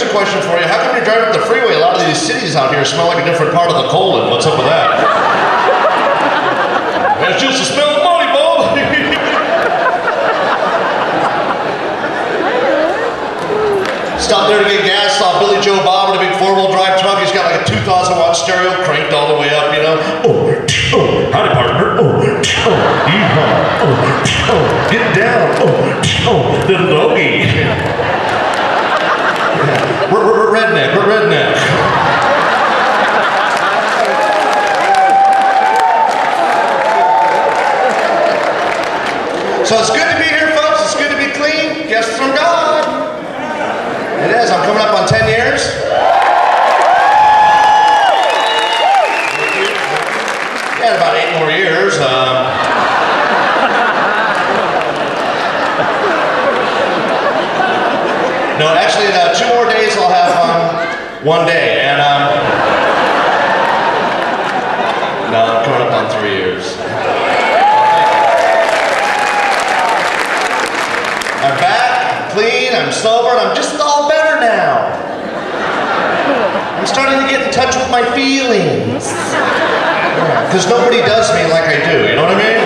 here's a question for you. How come you're driving up the freeway? A lot of these cities out here smell like a different part of the colon. What's up with that? It's just the smell of money, Bob. Stopped there to get gas, saw Billy Joe Bob in a big four-wheel drive truck. He's got like a 2,000-watt stereo cranked all the way up, you know. Oh, howdy, partner. Yeehaw. Get down. Little doggy. We're redneck. We're redneck. So it's good to be here, folks. It's good to be clean. Gifts from God. It is. I'm coming up on 10 years. Yeah, about 8 more years. No, actually, 2 more days I'll have 1 day, and no, I'm coming up on 3 years. I'm back, I'm clean, I'm sober, and I'm just all better now. I'm starting to get in touch with my feelings. Because nobody does me like I do, you know what I mean?